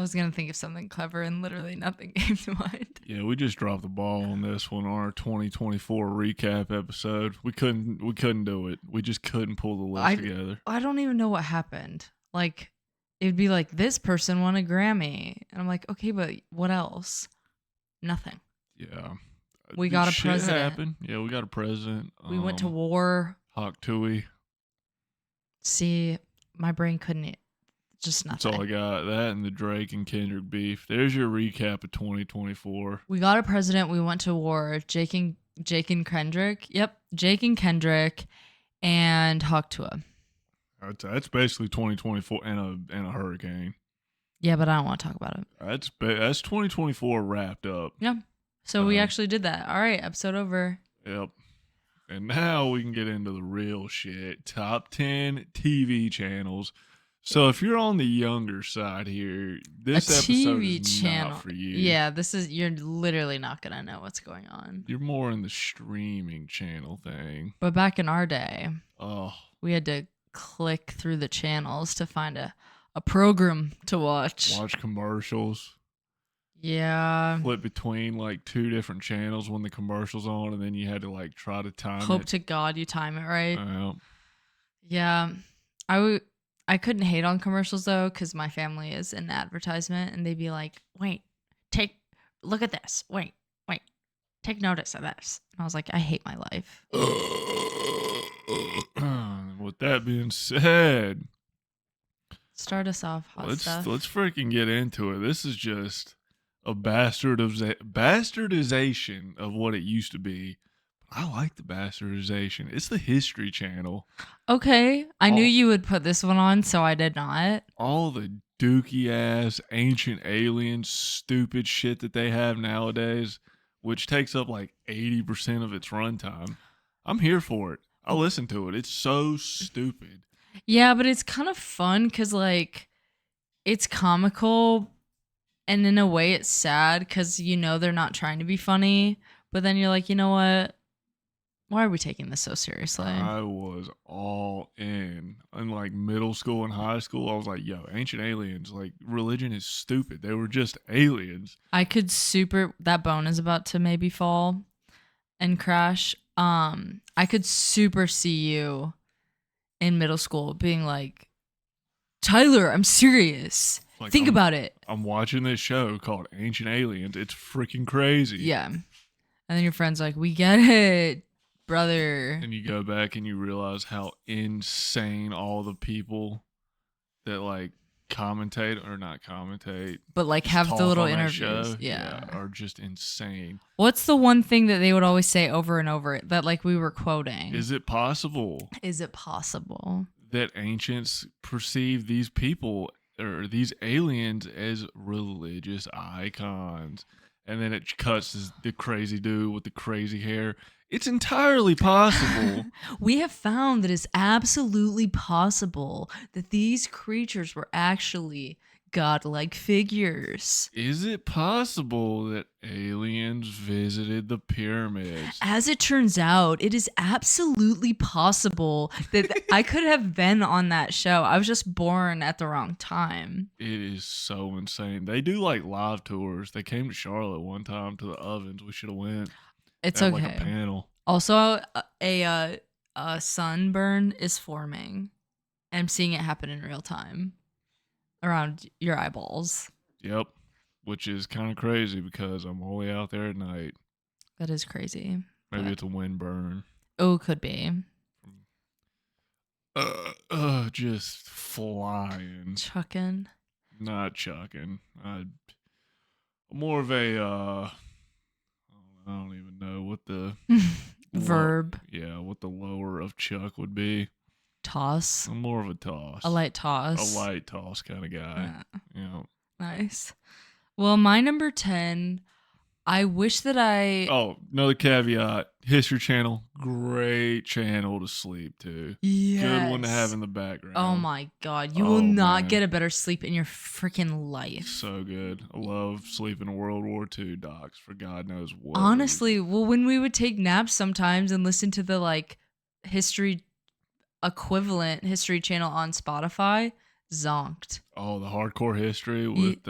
was going to think of something clever and literally nothing came to mind. Yeah, we just dropped the ball on this one on our 2024 recap episode. We couldn't do it. We just couldn't pull the list together. I don't even know what happened. Like, it'd be like, this person won a Grammy. And I'm like, okay, but what else? Nothing. Yeah. We got a president. Happened. Yeah, we got a president. We went to war. Hawk Tui. See, my brain couldn't. Just nothing. That's all I got. That and the Drake and Kendrick beef. There's your recap of 2024. We got a president. We went to war. Jake and Kendrick. Yep, Jake and Kendrick, and Hawk Tui. That's basically 2024 and a hurricane. Yeah, but I don't want to talk about it. That's 2024 wrapped up. Yeah. So we actually did that. All right, episode over. Yep. And now we can get into the real shit. Top 10 TV channels. So if you're on the younger side here, this episode is not for you. Yeah, you're literally not going to know what's going on. You're more in the streaming channel thing. But back in our day, oh, we had to click through the channels to find a program to watch. Watch commercials. Yeah. Flip between like two different channels when the commercial's on, and then you had to like try to time it. Hope to God you time it right. Yeah. I couldn't hate on commercials though, because my family is in advertisement, and they'd be like, "Wait, look at this. Wait, take notice of this." And I was like, "I hate my life." With that being said, start us off. Let's freaking get into it. This is just a bastardization of what it used to be. I like the bastardization. It's the History Channel. Okay. I knew you would put this one on, so I did not. All the dookie ass ancient alien stupid shit that they have nowadays, which takes up like 80% of its runtime. I'm here for it. I listen to it. It's so stupid. Yeah, but it's kind of fun because like it's comical, and in a way it's sad because they're not trying to be funny. But then you're like, you know what? Why are we taking this so seriously? I was all in like middle school and high school. I was like, yo, ancient aliens, like religion is stupid. They were just aliens. That bone is about to maybe fall and crash. I could super see you in middle school being like, Tyler, I'm serious. Like, Think about it. I'm watching this show called Ancient Aliens. It's freaking crazy. Yeah. And then your friend's like, we get it, brother. And you go back and you realize how insane all the people that like commentate or not commentate, but like have the little interviews. Yeah, are just insane. What's the one thing that they would always say over and over that like we were quoting? Is it possible that ancients perceive these people or these aliens as religious icons? And then it cuts to the crazy dude with the crazy hair. It's entirely possible. We have found that it's absolutely possible that these creatures were actually godlike figures. Is it possible that aliens visited the pyramids? As it turns out, it is absolutely possible that I could have been on that show. I was just born at the wrong time. It is so insane. They do like live tours. They came to Charlotte one time to the ovens. We should have went. It's okay. Like a panel. Also, a sunburn is forming. I'm seeing it happen in real time around your eyeballs. Yep. Which is kind of crazy because I'm only out there at night. That is crazy. Maybe it's a wind burn. Oh, could be. Just flying. Chucking. Not chucking. I'm more of a, I don't even know what the verb. What the lower of chuck would be. Toss. I'm more of a toss. A light toss. A light toss kind of guy. Yeah. Nice. Well, my number 10, I wish that Oh, another caveat. History Channel, great channel to sleep to. Yes. Good one to have in the background. Oh my God. You will not get a better sleep in your freaking life. So good. I love sleeping in World War II docs for God knows what. Honestly, well, when we would take naps sometimes and listen to the like history equivalent History Channel on Spotify, zonked. Oh, the hardcore history with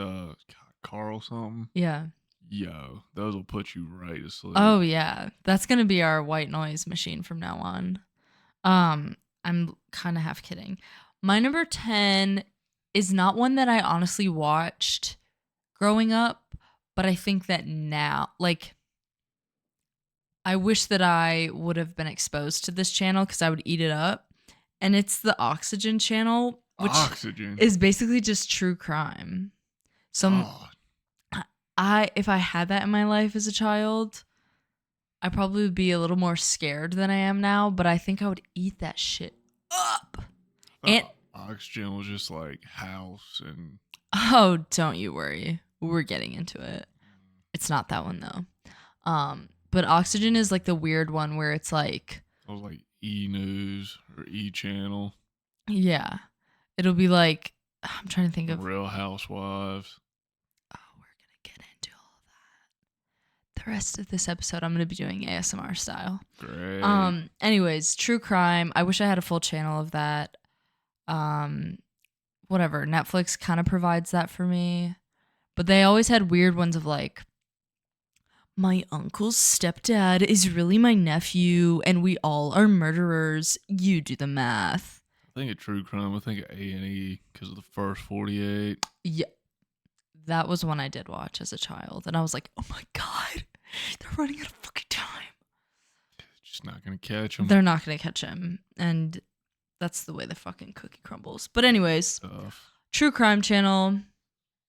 Carl something. Yeah. Yo, those will put you right to sleep. Oh yeah, that's gonna be our white noise machine from now on. I'm kind of half kidding. My number 10 is not one that I honestly watched growing up, but I think that now, like, I wish that I would have been exposed to this channel because I would eat it up. And it's the Oxygen channel, which is basically just true crime. So if I had that in my life as a child, I probably would be a little more scared than I am now, but I think I would eat that shit up. And Oxygen was just like House and... Oh, don't you worry. We're getting into it. It's not that one though. But Oxygen is like the weird one where it's like... It was like E! News or E! Channel. Yeah. It'll be like... I'm trying to think of... Real Housewives. Oh, we're going to get into all of that. The rest of this episode, I'm going to be doing ASMR style. Great. Anyways, true crime. I wish I had a full channel of that. Whatever. Netflix kind of provides that for me. But they always had weird ones of like... My uncle's stepdad is really my nephew, and we all are murderers. You do the math. I think of true crime. I think of A&E because of the first 48. Yeah, that was one I did watch as a child, and I was like, "Oh my god, they're running out of fucking time." Just not gonna catch him. They're not gonna catch him, and that's the way the fucking cookie crumbles. But anyways, true crime channel.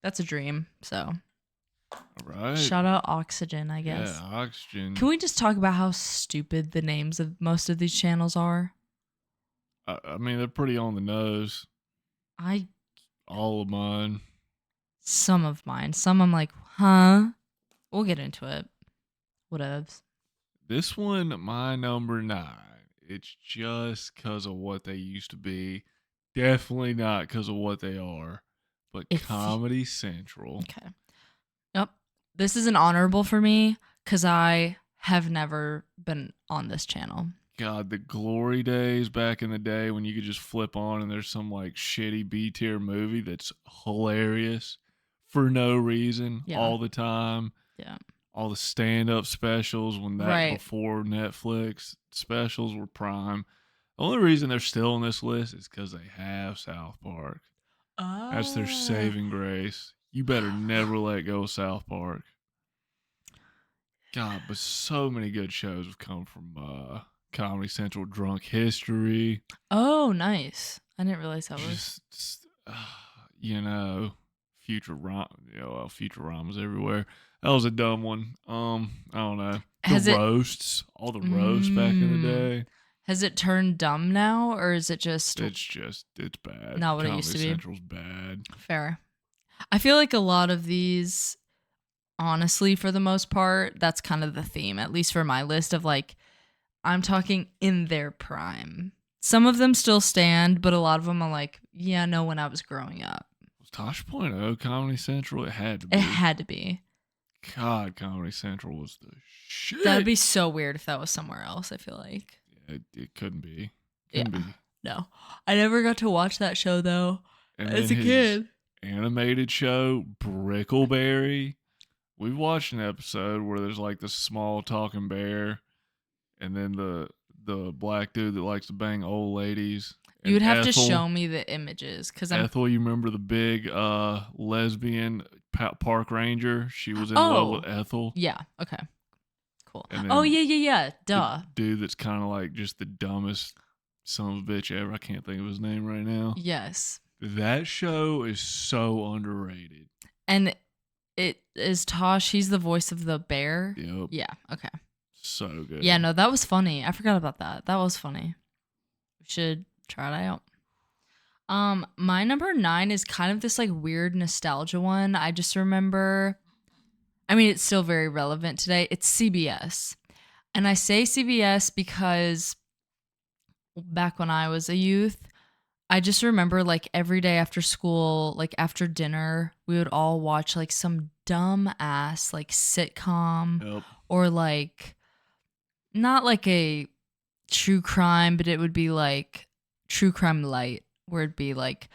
That's a dream. So. All right. Shout out Oxygen, I guess. Yeah, Oxygen. Can we just talk about how stupid the names of most of these channels are? I mean, they're pretty on the nose. All of mine. Some of mine. Some I'm like, huh? We'll get into it. Whatevs. This one, my number 9. It's just because of what they used to be. Definitely not because of what they are. But Comedy Central. Okay. Yep. This is an honorable for me because I have never been on this channel. God, the glory days back in the day when you could just flip on and there's some like shitty B-tier movie that's hilarious for no reason all the time. Yeah. All the stand-up specials when that before Netflix specials were prime. The only reason they're still on this list is because they have South Park. That's their saving grace. You better never let go of South Park. God, but so many good shows have come from Comedy Central. Drunk History. Oh, nice. I didn't realize that was. Futurama. Futurama's everywhere. That was a dumb one. I don't know. Roasts. All the roasts back in the day. Has it turned dumb now, or is it just... It's bad. Not what it used to be. Comedy Central's bad. Fair. I feel like a lot of these, honestly, for the most part, that's kind of the theme, at least for my list of like, I'm talking in their prime. Some of them still stand, but a lot of them are like, yeah, no, when I was growing up. Was Tosh.0 Comedy Central? It had to be. It had to be. God, Comedy Central was the shit. That would be so weird if that was somewhere else, I feel like. Yeah, it couldn't be. Couldn't be. No. I never got to watch that show, though, as a kid. Animated show Brickleberry. We've watched an episode where there's like the small talking bear and then the black dude that likes to bang old ladies. You would have to show me the images because Ethel, you remember the big lesbian park ranger? She was in love with Ethel. Yeah. Okay. Cool. Yeah. Duh. Dude that's kind of like just the dumbest son of a bitch ever. I can't think of his name right now. Yes. That show is so underrated. And it is Tosh. He's the voice of the bear. Yep. Yeah. Okay. So good. Yeah. No, that was funny. I forgot about that. That was funny. We should try it out. My number 9 is kind of this like weird nostalgia one. I just remember. I mean, it's still very relevant today. It's CBS, and I say CBS because back when I was a youth, I just remember like every day after school, like after dinner, we would all watch like some dumb ass like sitcom or like not like a true crime, but it would be like True Crime Light, where it'd be like,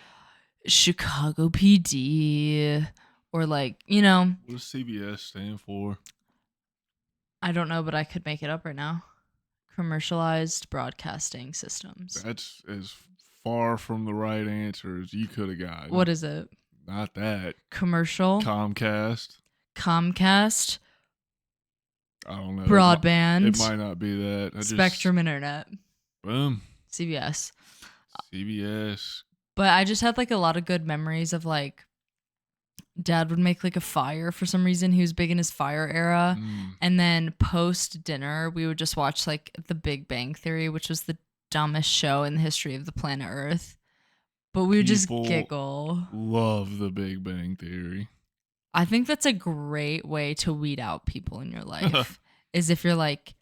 Chicago PD, or like, you know, What does CBS stand for? I don't know, but I could make it up right now. Commercialized broadcasting systems. That's as far from the right answer as you could have gotten. What is it? Not that. Commercial. Comcast. Comcast. I don't know. Broadband. It might not be that. Spectrum Internet. Boom. CBS. CBS. But I just had like a lot of good memories of like Dad would make like a fire for some reason. He was big in his fire era. And then post dinner, we would just watch like The Big Bang Theory, which was the dumbest show in the history of the planet Earth. But we would just giggle. Love The Big Bang Theory. I think that's a great way to weed out people in your life. Is if you're like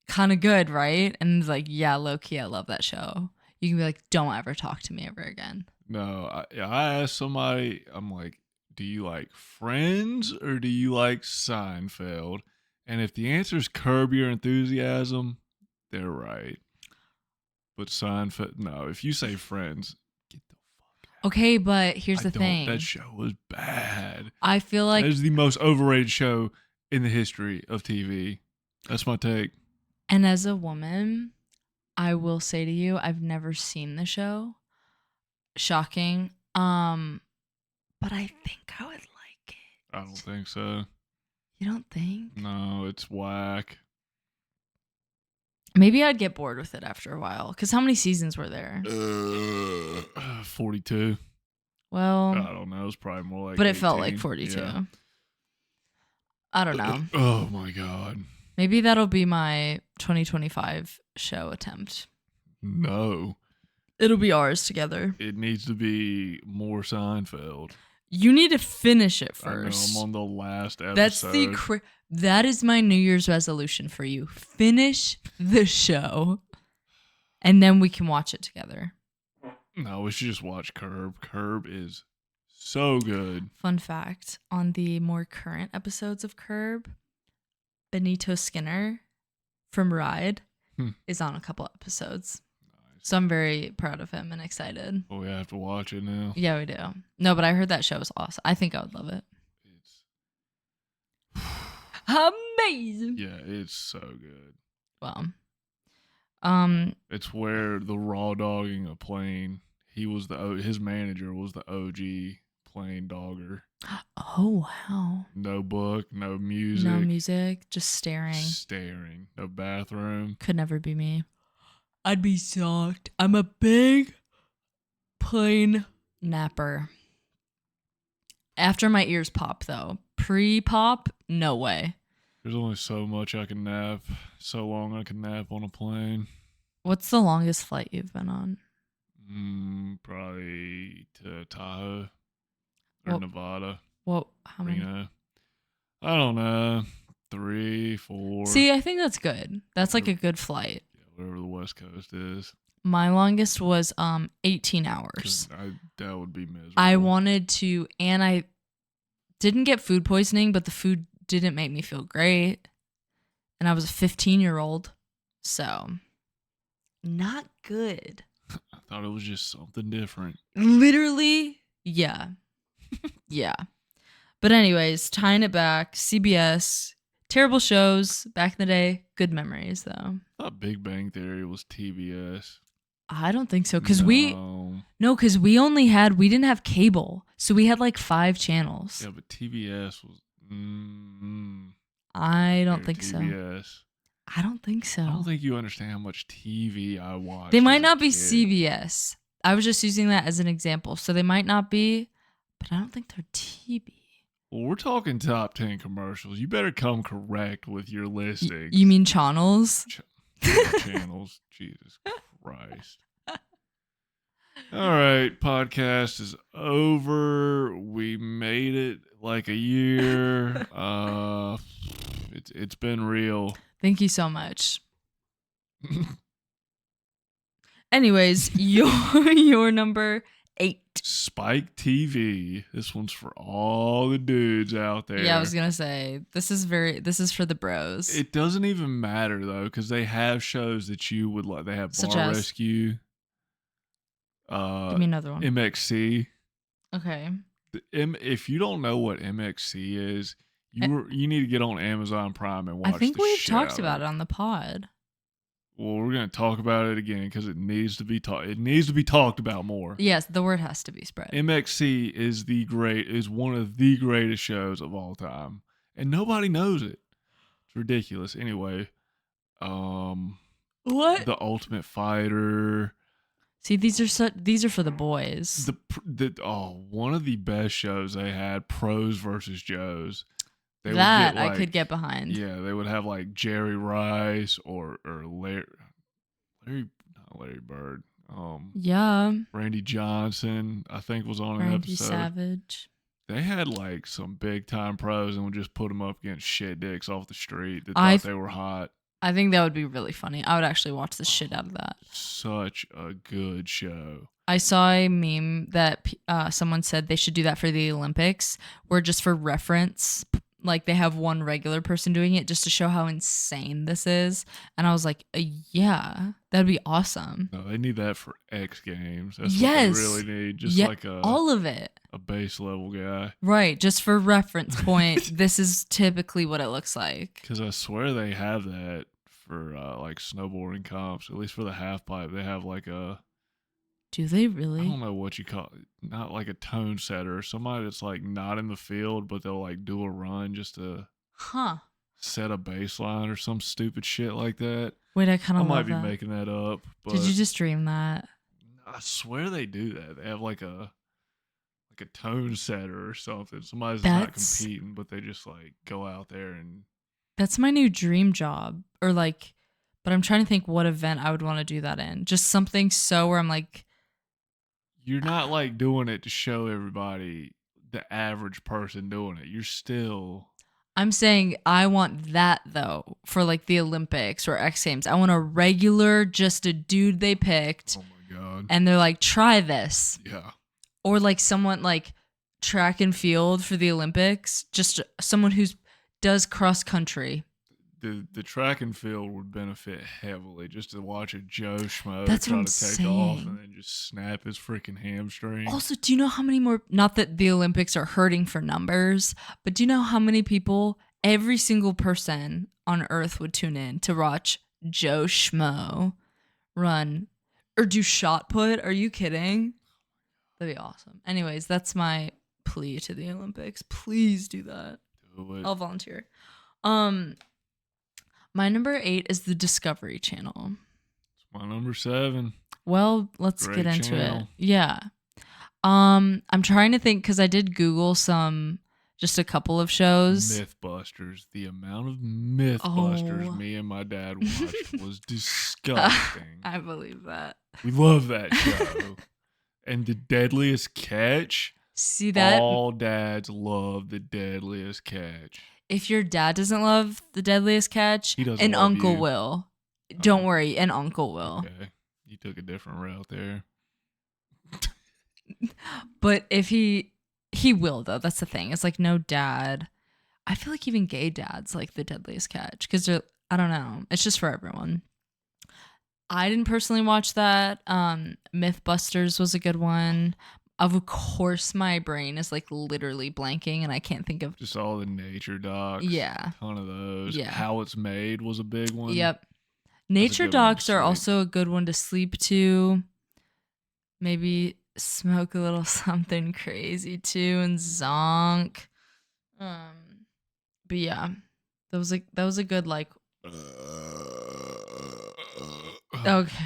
kind of good, right? And like, yeah, low key, I love that show. You can be like, don't ever talk to me ever again. No, I asked somebody, I'm like, do you like Friends or do you like Seinfeld? And if the answer is Curb Your Enthusiasm, they're right. But Seinfeld, no. If you say Friends, get the fuck out. Okay, but here's the thing. That show was bad. I feel like it is the most overrated show in the history of TV. That's my take. And as a woman, I will say to you, I've never seen the show. Shocking. But I think I would like it. I don't think so. You don't think? No, it's whack. Maybe I'd get bored with it after a while. Because how many seasons were there? 42. Well, I don't know. It was probably more like but 18. It felt like 42. Yeah. I don't know. Oh my God. Maybe that'll be my 2025 show attempt. No. It'll be ours together. It needs to be more Seinfeld. You need to finish it first. I know, I'm on the last episode. That's that is my New Year's resolution for you. Finish the show, and then we can watch it together. No, we should just watch Curb. Curb is so good. Fun fact, on the more current episodes of Curb, Benito Skinner from Ride is on a couple episodes. So I'm very proud of him and excited. Oh, we have to watch it now. Yeah, we do. No, but I heard that show is awesome. I think I would love it. It's amazing. Yeah, it's so good. Well, it's where the raw dogging a plane. His manager was the OG plane dogger. Oh wow. No book, no music. No music, just staring. Staring. No bathroom. Could never be me. I'd be shocked. I'm a big plane napper. After my ears pop, though. Pre-pop, no way. There's only so much I can nap. So long I can nap on a plane. What's the longest flight you've been on? Probably to Tahoe or Nevada. How many? Reno. I don't know. 3, 4. See, I think that's good. That's like a good flight. Whatever the West Coast is. My longest was 18 hours. That would be miserable. I wanted to, and I didn't get food poisoning, but the food didn't make me feel great. And I was a 15-year-old, so not good. I thought it was just something different. Literally, yeah. Yeah. But anyways, tying it back, CBS, terrible shows back in the day, good memories though. I thought Big Bang Theory was TBS. I don't think so, because we didn't have cable, so we had like 5 channels. Yeah, but TBS was. I don't think so. TBS. I don't think so. I don't think you understand how much TV I watched. They might not be CBS. I was just using that as an example, so they might not be, but I don't think they're TV. Well, we're talking top 10 commercials. You better come correct with your listings. You mean channels? Channels. Jesus Christ. All right, podcast is over. We made it like a year. It's been real. Thank you so much. Anyways, your number 8. Spike TV. This one's for all the dudes out there. Yeah, I was gonna say this is for the bros. It doesn't even matter though, because they have shows that you would like. They have Such Bar as? Rescue. Give me another one. MXC. Okay. If you don't know what MXC is, I, you need to get on Amazon Prime and I watch think the we've shit talked out of about it. it on the pod. Well, we're gonna talk about it again because it needs to be It needs to be talked about more. Yes, the word has to be spread. MXC is one of the greatest shows of all time, and nobody knows it. It's ridiculous. Anyway, What? The Ultimate Fighter. See, these are for the boys. One of the best shows they had, Pros versus Joes. They would get That I could get behind. yeah, they would have like Jerry Rice or not Larry Bird. Yeah. Randy Johnson, I think, was on an Randy episode. Savage. They had like some big time pros and would just put them up against shit dicks off the street that I thought they were hot. I think that would be really funny. I would actually watch the shit out of that. Such a good show. I saw a meme that someone said they should do that for the Olympics, where just for reference, like they have one regular person doing it just to show how insane this is. And I was like, yeah, that'd be awesome. No, they need that for X Games. That's Yes. what they really need. Just like all of it. A base level guy. Right. Just for reference point, this is typically what it looks like. Because I swear they have that for like snowboarding comps. At least for the half pipe, they have like a. Do they really? I don't know what you call it. Not like a tone setter. Somebody that's like not in the field, but they'll like do a run just to set a baseline or some stupid shit like that. Wait, I kind of might be making that up. But did you just dream that? I swear they do that. They have like a tone setter or something. Somebody's not competing, but they just like go out there and. That's my new dream job. Or like, but I'm trying to think what event I would want to do that in. Just something so where I'm like. You're not like doing it to show everybody the average person doing it. You're still. I'm saying I want that though for like the Olympics or X Games. I want a regular, just a dude they picked. Oh my God. And they're like, try this. Yeah. Or like someone like track and field for the Olympics. Just someone who does cross country. The track and field would benefit heavily just to watch a Joe Schmo That's try what I'm to take saying. off and then just snap his freaking hamstring. Also, do you know how many more, not that the Olympics are hurting for numbers, but do you know how many people, every single person on earth would tune in to watch Joe Schmo run or do shot put? Are you kidding? That'd be awesome. Anyways, that's my plea to the Olympics. Please do that. Do it. I'll volunteer. My number 8 is the Discovery Channel. It's my number 7. Well, let's Great get into channel. it. Yeah. I'm trying to think because I did Google just a couple of shows. Mythbusters. The amount of Mythbusters me and my dad watched was disgusting. I believe that. We love that show. And The Deadliest Catch. See that? All dads love The Deadliest Catch. If your dad doesn't love The Deadliest Catch, He doesn't an love uncle you. will. Don't worry, an uncle will. Okay. You took a different route there. But if he will though, that's the thing. It's like no dad. I feel like even gay dads like The Deadliest Catch because I don't know. It's just for everyone. I didn't personally watch that. Mythbusters was a good one. Of course, my brain is like literally blanking and I can't think of. Just all the nature docs. Yeah. A ton of those. Yeah. How It's Made was a big one. Yep. Nature good one to docs are sleep. also a good one to sleep to. Maybe smoke a little something crazy too and zonk. But yeah, that was a good like. Okay.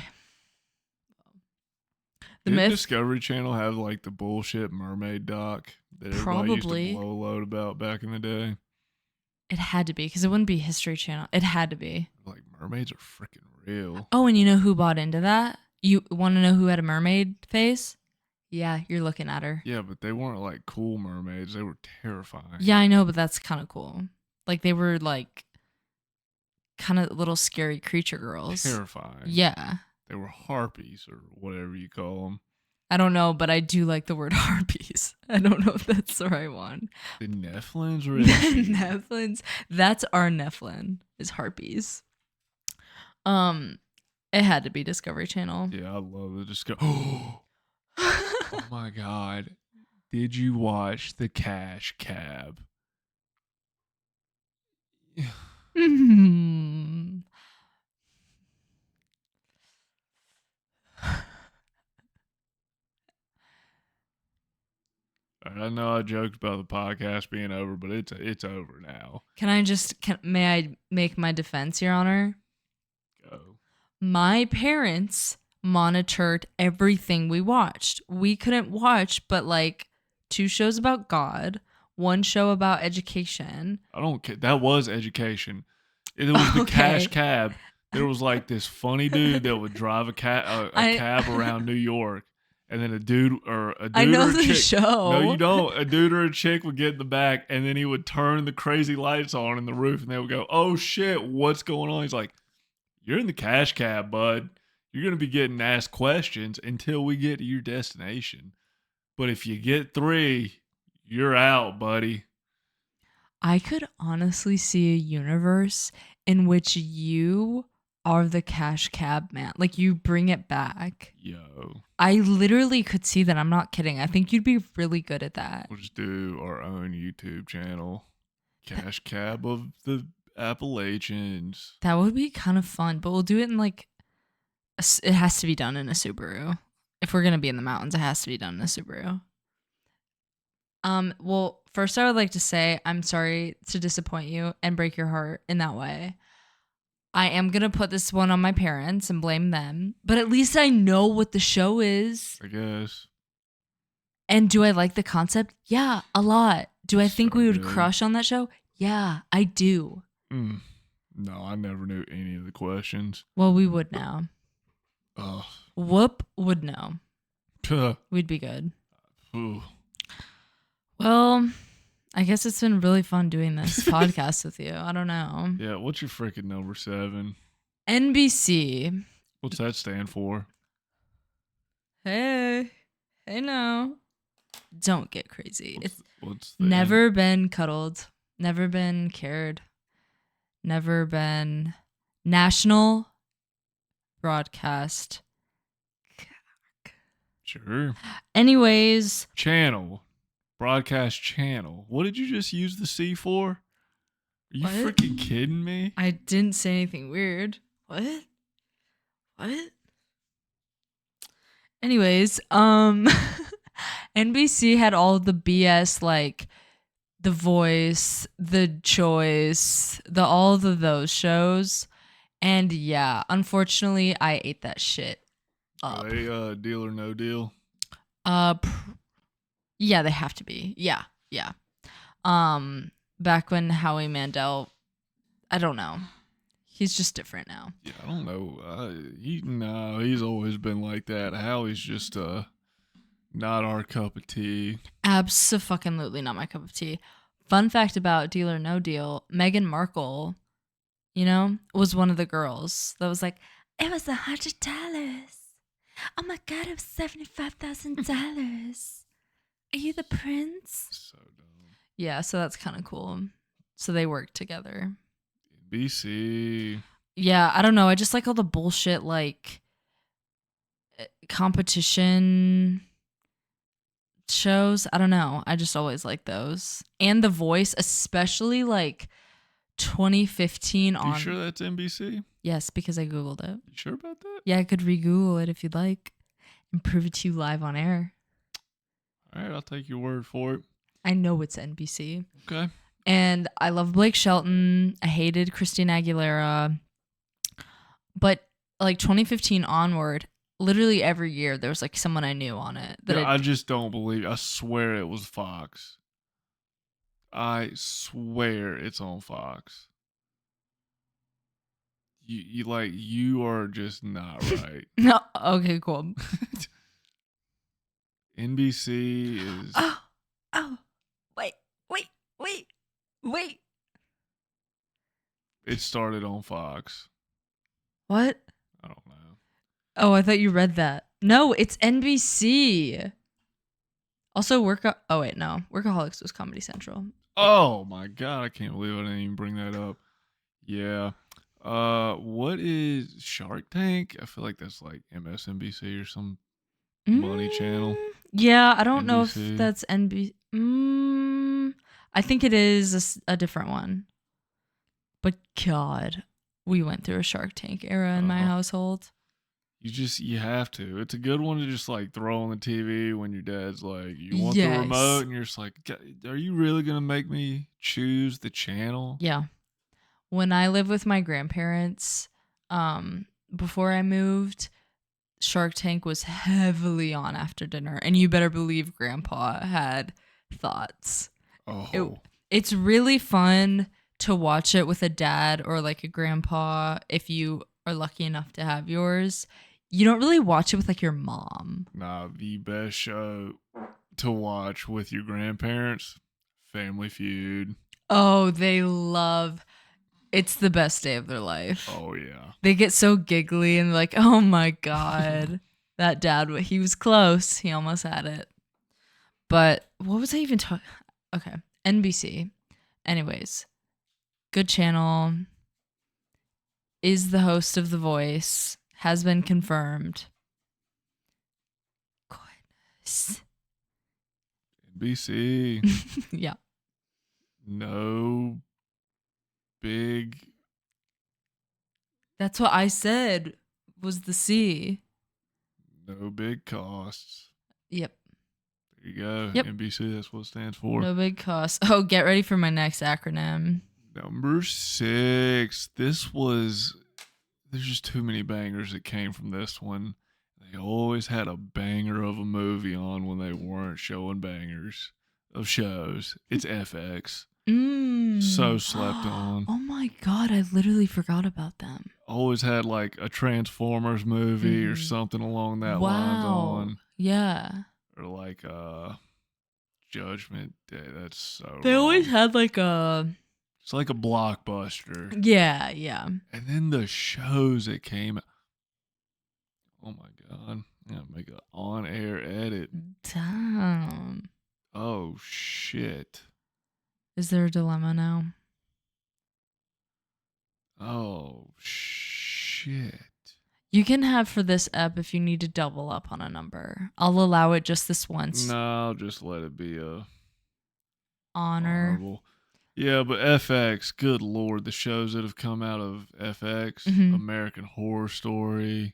Did Discovery Channel have like the bullshit mermaid doc that everybody used Probably. to blow a load about back in the day? It had to be because it wouldn't be History Channel. It had to be. Like mermaids are freaking real. Oh, and you know who bought into that? You want to know who had a mermaid face? Yeah, you're looking at her. Yeah, but they weren't like cool mermaids. They were terrifying. Yeah, I know, but that's kind of cool. Like they were like kind of little scary creature girls. Terrifying. Yeah. They were harpies or whatever you call them. I don't know, but I do like the word harpies. I don't know if that's the right one. The Nephilim were in Nephilim. That's our Nephilim is harpies. It had to be Discovery Channel. Yeah, I love the Discovery. Oh my God. Did you watch The Cash Cab? Hmm. I know I joked about the podcast being over, but it's over now. May I make my defense, Your Honor? Go. My parents monitored everything we watched. We couldn't watch but like 2 shows about God, 1 show about education. I don't care. That was education. It was The Cash Okay. Cab. There was like this funny dude that would drive a I cab around New York, and then a dude or I know a the chick. No, you show. don't. A dude or a chick would get in the back, and then he would turn the crazy lights on in the roof, and they would go, "Oh shit, what's going on?" He's like, "You're in the cash cab, bud. You're gonna be getting asked questions until we get to your destination. But if you get 3, you're out, buddy." I could honestly see a universe in which you are the cash cab man. Like you bring it back. Yo, I literally could see that. I'm not kidding. I think you'd be really good at that. we'll just do our own YouTube channel, Cash Cab of the Appalachians. That would be kind of fun, but we'll do it in like it has to be done in a Subaru. If we're going to be in the mountains, it has to be done in a Subaru. Well, first I would like to say I'm sorry to disappoint you and break your heart in that way. I am going to put this one on my parents and blame them, but at least I know what the show is. I guess. And do I like the concept? Yeah, a lot. Do I think So we would good. crush on that show? Yeah, I do. No, I never knew any of the questions. Well, we would now. Ugh. Whoop would know. Puh. We'd be good. Ooh. Well, I guess it's been really fun doing this podcast with you. I don't know. Yeah, what's your freaking number 7? NBC. What's that stand for? Hey now. Don't get crazy. What's never been cuddled, never been cared, never been national broadcast. Sure. Anyways. Channel. Broadcast channel. What did you just use the C for? Are you freaking kidding me? I didn't say anything weird. What? Anyways, NBC had all the BS like The Voice, The Choice, all of those shows. And yeah, unfortunately, I ate that shit up. Are they Deal or No Deal? Yeah, they have to be. Yeah. Back when Howie Mandel, I don't know. He's just different now. Yeah, I don't know. He's always been like that. Howie's just not our cup of tea. Absolutely not my cup of tea. Fun fact about Deal or No Deal, Meghan Markle, was one of the girls that was like, it was $100. Oh my God, it was $75,000. Are you the prince? So dumb. Yeah, so that's kind of cool. So they work together. BC. Yeah, I don't know. I just like all the bullshit like competition shows. I don't know. I just always like those. And The Voice, especially like 2015 on. You sure that's NBC? Yes, because I Googled it. You sure about that? Yeah, I could re-Google it if you'd like and prove it to you live on air. All right, I'll take your word for it. I know it's NBC. Okay. And I love Blake Shelton. I hated Christina Aguilera. But like 2015 onward, literally every year there was like someone I knew on it. I just don't believe. I swear it was Fox. I swear it's on Fox. You are just not right. No, okay, cool. NBC is. Oh, wait. It started on Fox. What? I don't know. Oh, I thought you read that. No, it's NBC. Also, Workaholics was Comedy Central. Oh my God, I can't believe I didn't even bring that up. Yeah. What is Shark Tank? I feel like that's like MSNBC or some money channel. Yeah, I don't know if NBC. that's NBC. I think it is a different one. But God, we went through a Shark Tank era in my household. You have to. It's a good one to just like throw on the TV when your dad's like, you want the remote, Yes. and you're just like, are you really gonna make me choose the channel? Yeah. When I lived with my grandparents, before I moved, Shark Tank was heavily on after dinner, and you better believe Grandpa had thoughts. Oh, It's really fun to watch it with a dad or like a grandpa if you are lucky enough to have yours. You don't really watch it with like your mom. nah, the best show to watch with your grandparents, Family Feud. Oh, they love it's the best day of their life. Oh yeah. They get so giggly and like, oh my God. That dad, he was close. He almost had it. But what was I even talking? Okay. NBC. Anyways, good channel. Is the host of The Voice. Has been confirmed. Goodness. NBC. Yeah. No big. That's what I said was the C. No big costs. Yep. There you go. Yep. NBC, that's what it stands for. No big cost. Oh, get ready for my next acronym. Number 6. There's just too many bangers that came from this one. They always had a banger of a movie on when they weren't showing bangers of shows. It's FX. So slept on. Oh my God, I literally forgot about them. Always had like a Transformers movie or something along that lines on. Yeah. Or like Judgment Day. That's so They always had like a It's like a blockbuster. Yeah, yeah. And then the shows that came. Oh my God. I gotta make an on-air edit. Damn. Oh shit. Is there a dilemma now? Oh shit. You can have for this ep if you need to double up on a number. I'll allow it just this once. No, I'll just let it be a Honor. honorable. Yeah, but FX, good lord, the shows that have come out of FX, Mhm. American Horror Story.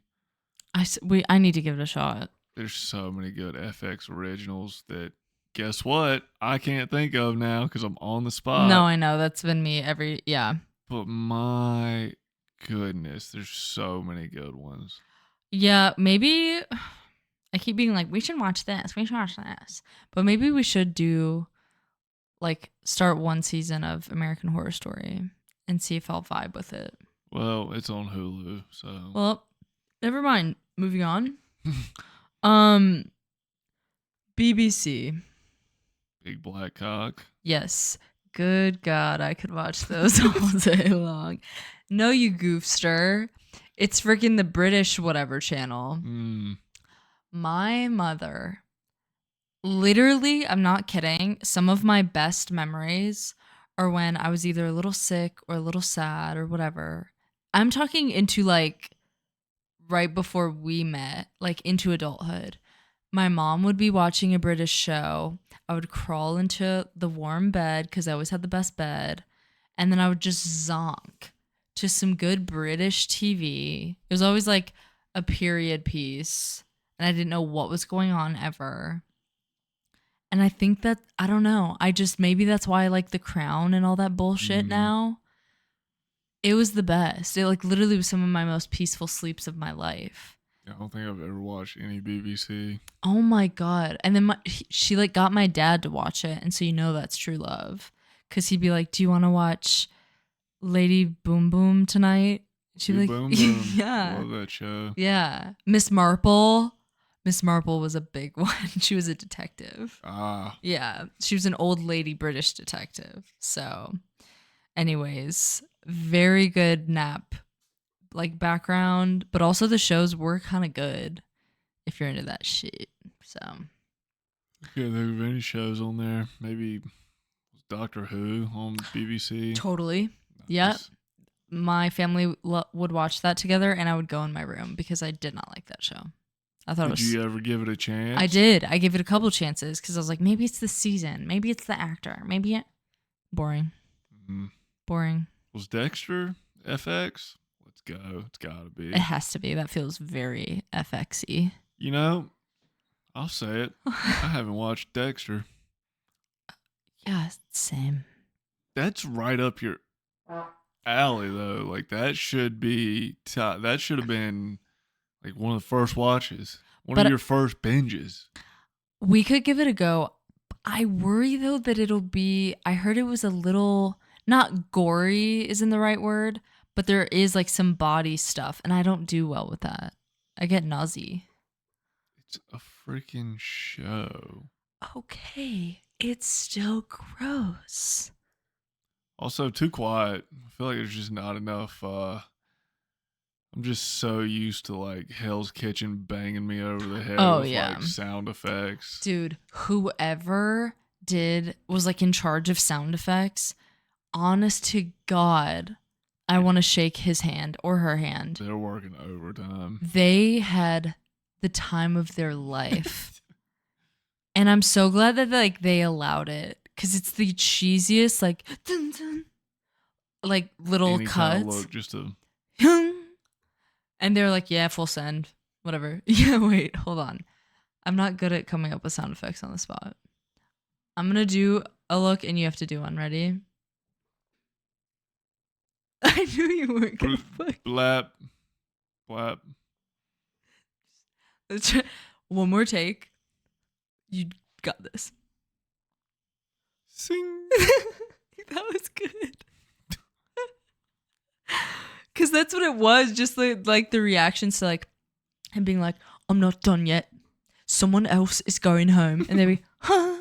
I need to give it a shot. There's so many good FX originals that, guess what? I can't think of now because I'm on the spot. No, I know. That's been me yeah. But my goodness, there's so many good ones. Yeah, maybe I keep being like, we should watch this. We should watch this. But maybe we should do like start one season of American Horror Story and see if I'll vibe with it. Well, it's on Hulu, so. Well, never mind. Moving on. BBC. Big Black Cock. Yes. Good God, I could watch those all day long. No, you goofster. It's freaking the British whatever channel. My mother, literally, I'm not kidding. Some of my best memories are when I was either a little sick or a little sad or whatever. I'm talking into like right before we met, like into adulthood. My mom would be watching a British show. I would crawl into the warm bed because I always had the best bed. And then I would just zonk to some good British TV. It was always like a period piece. And I didn't know what was going on ever. And I think that, I don't know. Maybe that's why I like The Crown and all that bullshit now. It was the best. It like literally was some of my most peaceful sleeps of my life. I don't think I've ever watched any BBC. Oh my God. And then she like got my dad to watch it. And so you know that's true love. Because he'd be like, do you want to watch Lady Boom Boom tonight? She'd be like, Boom Boom. Yeah. Love that show. Yeah. Miss Marple. Miss Marple was a big one. She was a detective. Ah. Yeah. She was an old lady British detective. So anyways, very good nap like background, but also the shows were kind of good if you're into that shit. So Yeah, there were any shows on there. Maybe Doctor Who on BBC. Totally. Yep. My family would watch that together, and I would go in my room because I did not like that show I thought Did you ever give it a chance? I did. I gave it a couple chances because I was like, maybe it's the season. Maybe it's the actor. Maybe it. Boring. Boring. Was Dexter FX? Let's go. It's gotta be. It has to be. That feels very FX-y. You know, I'll say it. I haven't watched Dexter. Yeah, same. That's right up your alley, though. Like that should be. That should have been like one of the first watches. One of your first binges. We could give it a go. I worry though that it'll be. I heard it was a little not gory isn't the right word, but there is like some body stuff, and I don't do well with that. I get nausea. It's a freaking show. Okay, it's still gross. Also, too quiet. I feel like there's just not enough. I'm just so used to like Hell's Kitchen banging me over the head with like sound effects. Dude, whoever was like in charge of sound effects, honest to God, I want to shake his hand or her hand. They're working overtime. They had the time of their life. And I'm so glad that like they allowed it because it's the cheesiest like dun, dun, like little Any cuts. kind of look, just a and they're like, yeah, full send, whatever. Yeah, wait, hold on. I'm not good at coming up with sound effects on the spot. I'm gonna do a look, and you have to do one. Ready? I knew you weren't gonna blap, blap. Let's try one more take. You got this. Sing. That was good. Because that's what it was. Just like the reactions to like him being like, I'm not done yet. Someone else is going home. And they'd be, huh?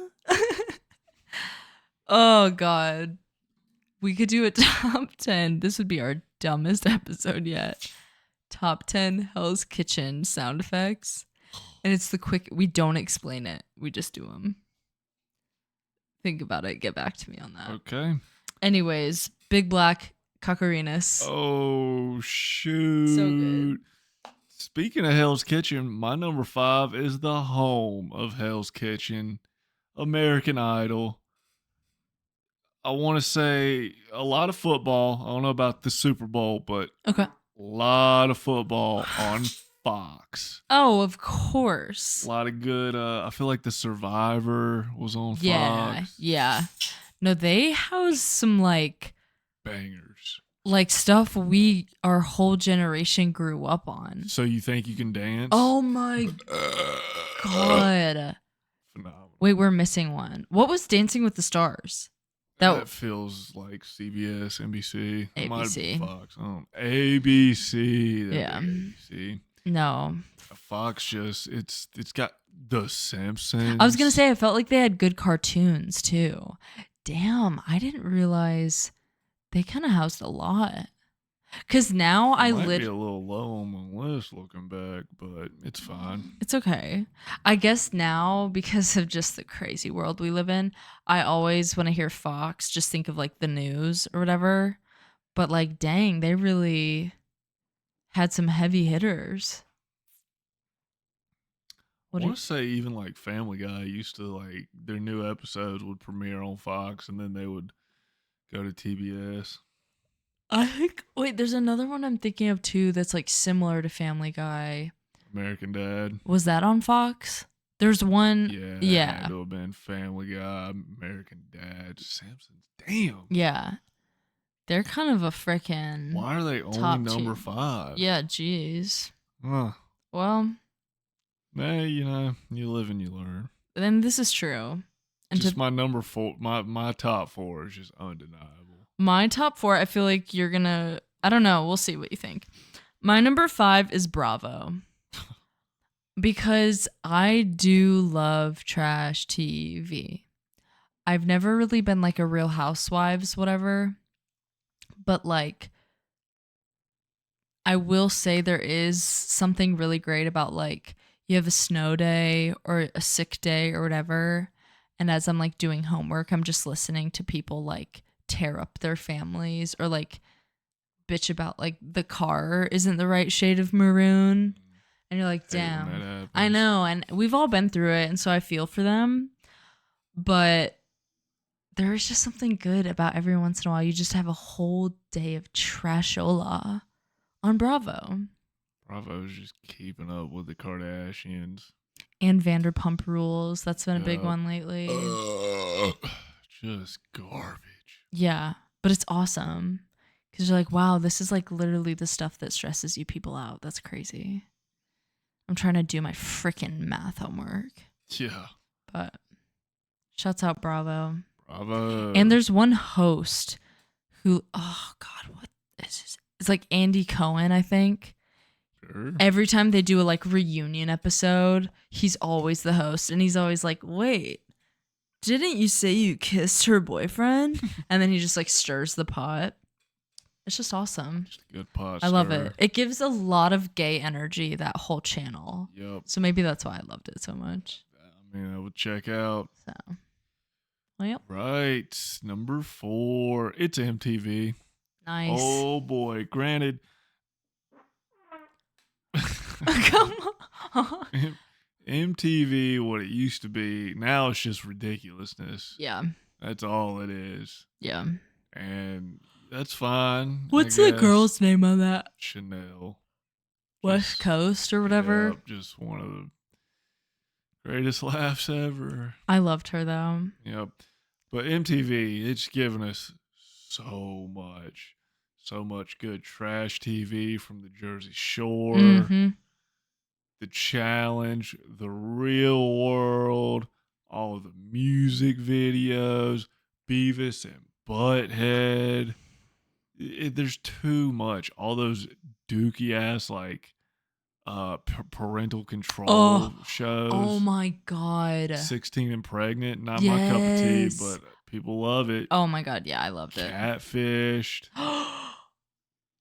Oh, God. We could do a top 10. This would be our dumbest episode yet. Top 10 Hell's Kitchen sound effects. And it's the quick, we don't explain it. We just do them. Think about it. Get back to me on that. Okay. Anyways, Big Black Cockerinus. Oh, shoot. So good. Speaking of Hell's Kitchen, my number 5 is the home of Hell's Kitchen, American Idol. I want to say a lot of football. I don't know about the Super Bowl, but okay. A lot of football on Fox. Oh, of course. A lot of good. I feel like The Survivor was on Fox. Yeah. No, they house some like bangers, like stuff our whole generation grew up on. So You Think You Can Dance? Oh my God. Phenomenal. Wait, we're missing one. What was Dancing with the Stars? That feels like CBS, NBC, ABC, Fox. ABC. Yeah. ABC. No. Fox just it's got The Simpsons. I was gonna say I felt like they had good cartoons too. Damn, I didn't realize they kind of housed a lot. Cause now I might be a little low on my list looking back, but it's fine. It's okay. I guess now because of just the crazy world we live in, I always when I hear Fox just think of like the news or whatever. But like, dang, they really had some heavy hitters. I want to say even like Family Guy used to like their new episodes would premiere on Fox and then they would go to TBS. I think wait, there's another one I'm thinking of too that's like similar to Family Guy. American Dad. Was that on Fox? There's one. Yeah. It had to have been Family Guy, American Dad, Simpsons. Damn. Yeah. They're kind of a frickin' Why are they only number 5? Yeah, jeez. Huh. Well. Hey, you live and you learn. Then this is true. And just my number 4, my top 4 is just undeniable. My top 4, I feel like you're gonna, I don't know, we'll see what you think. My number 5 is Bravo. Because I do love trash TV. I've never really been like a Real Housewives, whatever. But like, I will say there is something really great about like, you have a snow day or a sick day or whatever. And as I'm like doing homework, I'm just listening to people like tear up their families or like bitch about like the car isn't the right shade of maroon. And you're like, Hate when that damn. happens. I know. And we've all been through it. And so I feel for them. But there is just something good about every once in a while. You just have a whole day of trashola on Bravo. Bravo's just keeping up with the Kardashians. And Vanderpump Rules. That's been a big one lately. Just garbage. Yeah. But it's awesome. Because you're like, wow, this is like literally the stuff that stresses you people out. That's crazy. I'm trying to do my freaking math homework. Yeah. But shouts out Bravo. Bravo. And there's one host who, oh God, what is this? It's like Andy Cohen, I think. Sure. Every time they do a like reunion episode, he's always the host. And he's always like, wait, didn't you say you kissed her boyfriend? And then he just like stirs the pot. It's just awesome. Just a good pot. I love it. It gives a lot of gay energy, that whole channel. Yep. So maybe that's why I loved it so much. I mean, I would check out. So, well, yep. Right. Number 4. It's MTV. Nice. Oh, boy. Granted. Come on. MTV, what it used to be, now it's just ridiculousness. Yeah. That's all it is. Yeah. And that's fine. What's the girl's name on that? Chanel. West Coast or whatever? Yep, just one of the greatest laughs ever. I loved her though. Yep. But MTV, it's given us so much good trash TV from the Jersey Shore, The Challenge, The Real World, all of the music videos, Beavis and Butthead. There's too much. All those dookie ass like parental control shows. Oh my God. 16 and Pregnant, not my cup of tea, but people love it. Oh my God, yeah, I loved it. Catfished.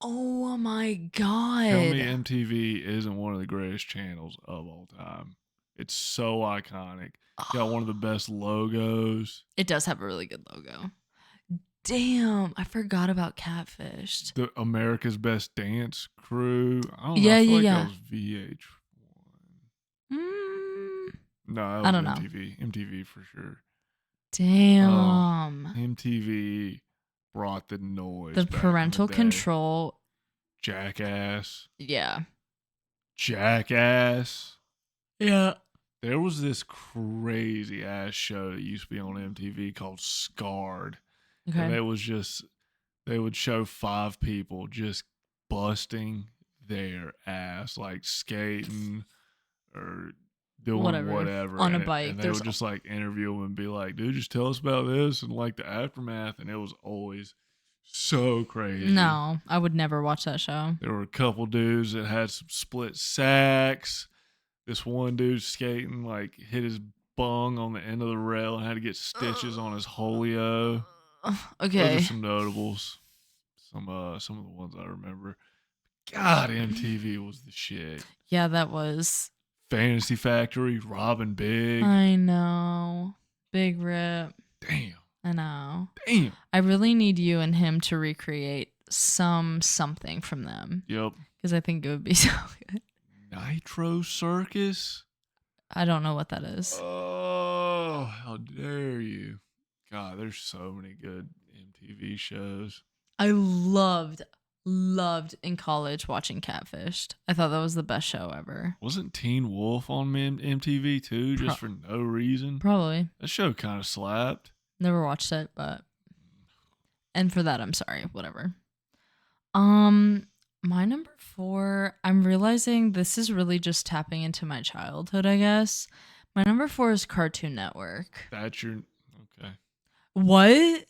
Oh my God. Tell me MTV isn't one of the greatest channels of all time. It's so iconic. Got one of the best logos. It does have a really good logo. Damn, I forgot about Catfished. The America's Best Dance Crew. I don't know. Yeah, I feel like yeah. that was VH1. No, that was I don't MTV. MTV for sure. Damn. MTV brought the noise. The back parental in the day. control. Jackass. Yeah. Jackass. Yeah. There was this crazy ass show that used to be on MTV called Scarred. Okay. And it was just, they would show 5 people just busting their ass, like skating or doing whatever on a and bike. And they would just like interview them and be like, dude, just tell us about this and like the aftermath. And it was always so crazy. No, I would never watch that show. There were a couple dudes that had some split sacks. This one dude skating like hit his bung on the end of the rail and had to get stitches on his holio. Okay. Those are some notables. Some of the ones I remember. God, MTV was the shit. Yeah, that was. Fantasy Factory, Robin Big. I know. Big rip. Damn. I know. Damn. I really need you and him to recreate something from them. Yep. Because I think it would be so good. Nitro Circus? I don't know what that is. Oh, how dare you. God, there's so many good MTV shows. I loved in college watching Catfished. I thought that was the best show ever. Wasn't Teen Wolf on MTV too, just for no reason? Probably. That show kind of slapped. Never watched it, but... And for that, I'm sorry. Whatever. My number 4, I'm realizing this is really just tapping into my childhood, I guess. My number 4 is Cartoon Network. That's your... Okay. What?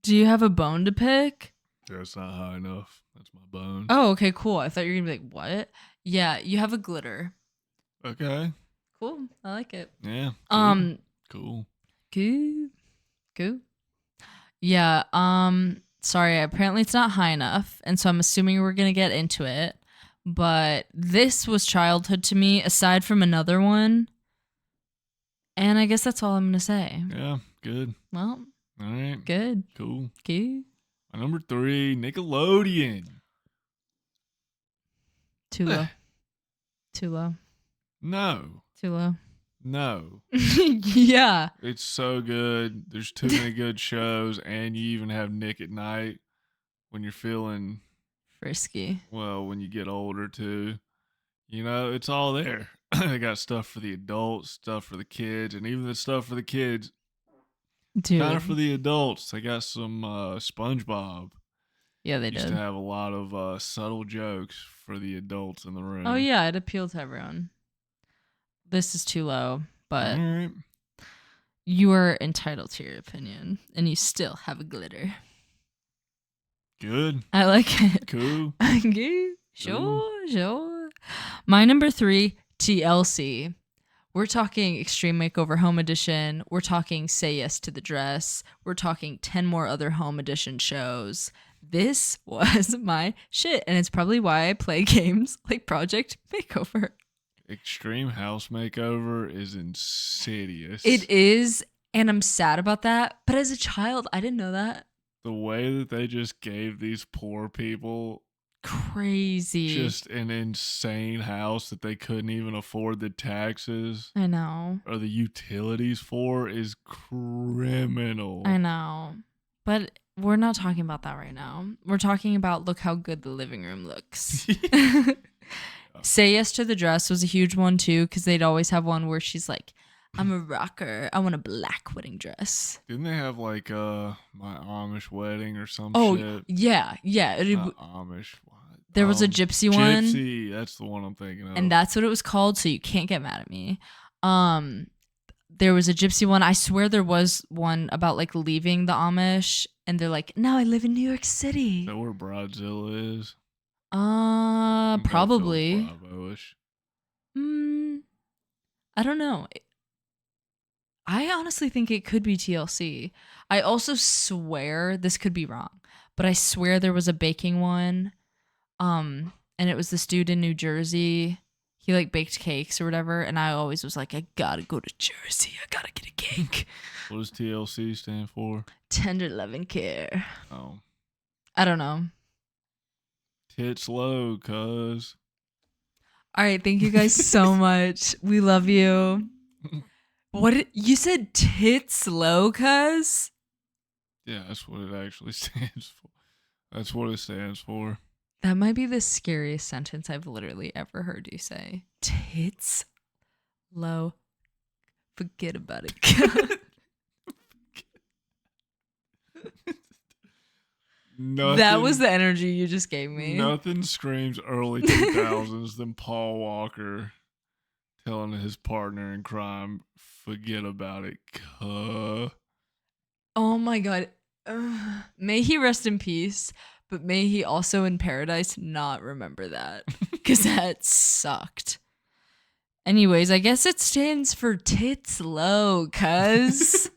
Do you have a bone to pick? That's not high enough. That's my bone. Oh, okay, cool. I thought you were going to be like, what? Yeah, you have a glitter. Okay. Cool. I like it. Yeah. Cool. Cool. Yeah, sorry, apparently it's not high enough, and so I'm assuming we're going to get into it. But this was childhood to me, aside from another one. And I guess that's all I'm going to say. Yeah, good. Well, all right. Good. Cool. Good. My number 3, Nickelodeon. Too low. Too low. No. Too low. No. Yeah. It's so good. There's too many good shows, and you even have Nick at Night when you're feeling frisky. Well, when you get older too. You know, it's all there. They got stuff for the adults, stuff for the kids, and even the stuff for the kids, kind of for Dude. the adults. They got some SpongeBob. Yeah, they Used did. to have a lot of subtle jokes for the adults in the room. Oh, yeah, it appealed to everyone. This is too low, but you are entitled to your opinion, and you still have a glitter. Good. I like it. Cool. Okay. Sure. My number 3, TLC. We're talking Extreme Makeover Home Edition. We're talking Say Yes to the Dress. We're talking 10 more other Home Edition shows. This was my shit, and it's probably why I play games like Project Makeover. Extreme House Makeover is insidious. It is, and I'm sad about that. But as a child, I didn't know that. The way that they just gave these poor people crazy, just an insane house that they couldn't even afford the taxes. I know. Or the utilities for is criminal. I know. But we're not talking about that right now. We're talking about look how good the living room looks. Say Yes to the Dress was a huge one too, because they'd always have one where she's like, I'm a rocker. I want a black wedding dress. Didn't they have like My Amish Wedding or some shit? Oh, yeah. Not Amish. What? There was a gypsy one. Gypsy, that's the one I'm thinking of. And that's what it was called, so you can't get mad at me. There was a gypsy one. I swear there was one about like leaving the Amish, and they're like, now I live in New York City. Is that where Bridezilla is? Probably. Bravo-ish. I don't know. I honestly think it could be TLC. I also swear, this could be wrong, but I swear there was a baking one. And it was this dude in New Jersey. He like baked cakes or whatever, and I always was like, I gotta go to Jersey. I gotta get a cake. What does TLC stand for? Tender loving care. Oh. I don't know. Tits low, cuz. All right, thank you guys so much. We love you. What you said? Tits low, cuz? Yeah, that's what it actually stands for. That's what it stands for. That might be the scariest sentence I've literally ever heard you say. Tits low. Forget about it. That was the energy you just gave me. Nothing screams early 2000s than Paul Walker telling his partner in crime, forget about it, cuh. Oh my God. May he rest in peace, but may he also in paradise not remember that, because that sucked. Anyways, I guess it stands for tits low, cuz.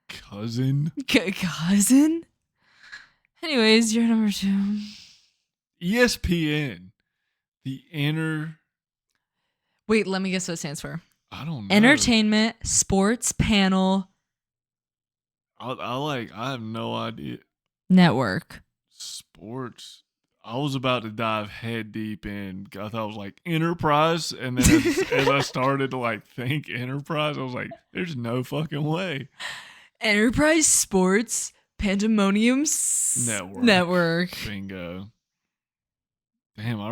Cousin? Cousin? Anyways, you're number 2. ESPN. The inner... Wait, let me guess what it stands for. I don't know. Entertainment, Sports Panel... I have no idea. Network. Sports. I was about to dive head deep in. I thought it was like Enterprise, and then as I started to like think Enterprise, I was like, "There's no fucking way." Enterprise Sports Pandemonium Network. Bingo. Damn, I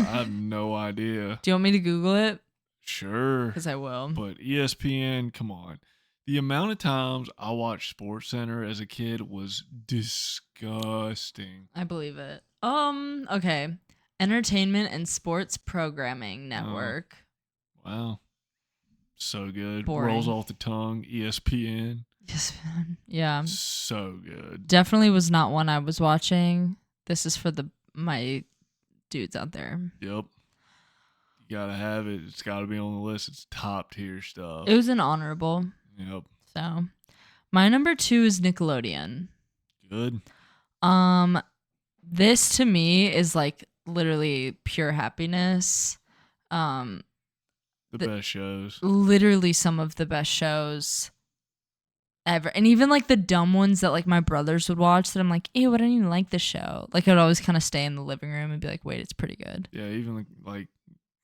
have no idea. Do you want me to Google it? Sure. Because I will. But ESPN, come on. The amount of times I watched SportsCenter as a kid was disgusting. I believe it. Okay. Entertainment and Sports Programming Network. Wow. So good. Boring. Rolls off the tongue. ESPN. Yes, yeah. So good. Definitely was not one I was watching. This is for my dudes out there. Yep. You gotta have it. It's gotta be on the list. It's top tier stuff. It was an honorable. Yep. So, my number 2 is Nickelodeon. Good. This to me is like literally pure happiness. The best shows. Literally some of the best shows. ever. And even like the dumb ones that like my brothers would watch that I'm like, ew, I don't even like the show. Like I'd always kind of stay in the living room and be like, wait, it's pretty good. Yeah, even like